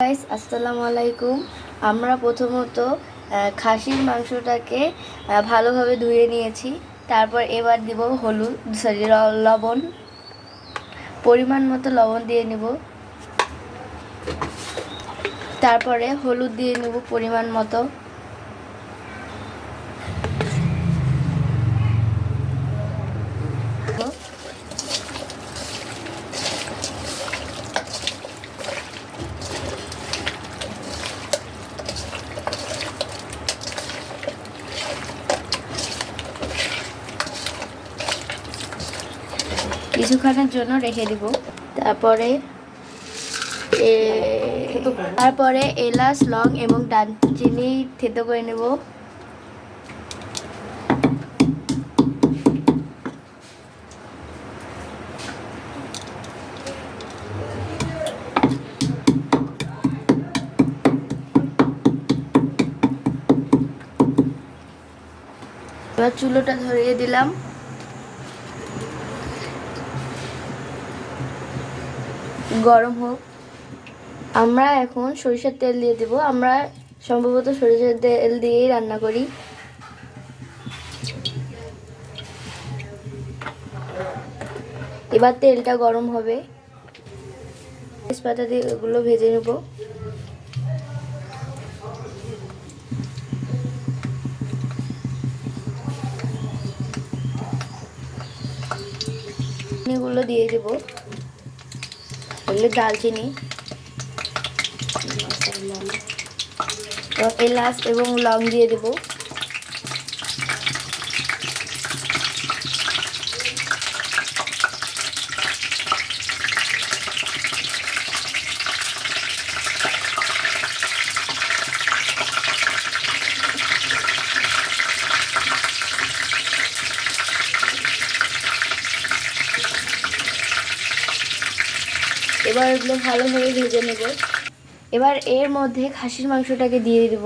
Guys আসসালামু আলাইকুম। আমরা প্রথমত খাসির মাংসটাকে ভালোভাবে ধুয়ে নিয়েছি। তারপর এবার দিব লবণ, পরিমাণ মতো লবণ দিয়ে নেব। তারপরে হলুদ দিয়ে নেব পরিমাণ মতো। কিছুক্ষণের জন্য রেখে দিব। তারপরে এলাচ, লং এবং দারচিনি থেতো করে নেব। এবার চুলোটা ধরিয়ে দিলাম। গরম হোক। আমরা এখন সরিষার তেল দিয়ে দেব। আমরা সম্ভবত সরিষার তেল দিয়েই রান্না করি। এবার তেলটা গরম হবে। তেজপাতা দিয়ে এগুলো ভেজে নেব। এগুলো দিয়ে দেব। এগুলো দারচিনি, এলাচ এবং লং দিয়ে দেব। এবার এগুলো ভালোভাবে ভেজে নেব। এবার এর মধ্যে খাসির মাংসটাকে দিয়ে দেব।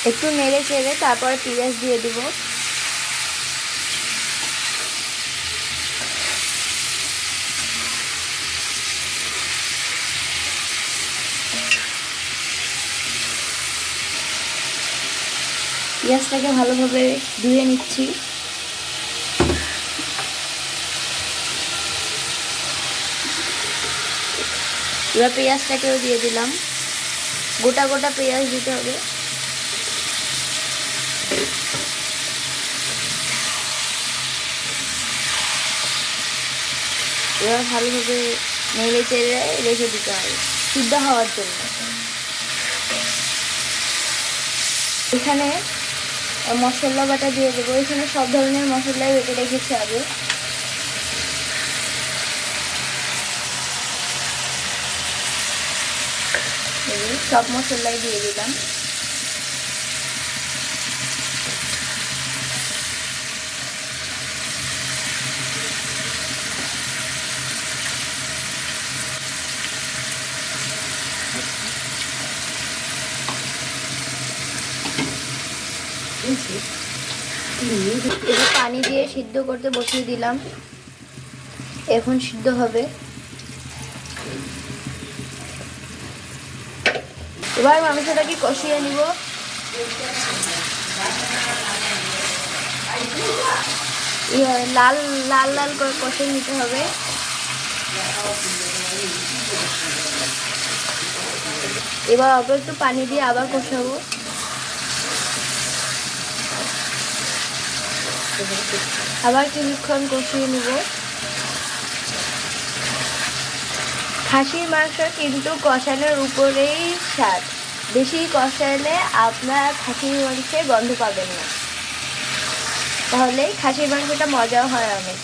একটু নেড়ে চেড়ে তারপরে পেঁয়াজ দিয়ে দেব। পেঁয়াজটাকে ভালোভাবে ধুয়ে নিচ্ছি। এবার পেঁয়াজটাকেও দিয়ে দিলাম। গোটা গোটা পেঁয়াজ দিতে হবে। এবার ভালোভাবে নেড়ে চেড়ে রেখে দিতে হবে সিদ্ধ হওয়ার জন্য। এখানে মশলা বাটা দিয়ে দেবো। এখানে সব ধরনের মশলাই বেটে রেখেছি আগে। সব মশলাই দিয়ে দিলাম। এবার পানি দিয়ে সিদ্ধ করতে বসিয়ে দিলাম। এখন সিদ্ধ হবে। এবার মাংসটাকে কষিয়ে নিব। লাল লাল লাল করে কষিয়ে নিতে হবে। এবার অল্প একটু পানি দিয়ে আবার কষাবো। আবার কিছুক্ষণ কষিয়ে নিব। খাসির মাংস কিন্তু কষানোর উপরেই স্বাদ। বেশি কষালে আপনার খাসির মাংসের গন্ধ পাবেন না, তাহলে খাসির মাংসটা মজাও হয় অনেক।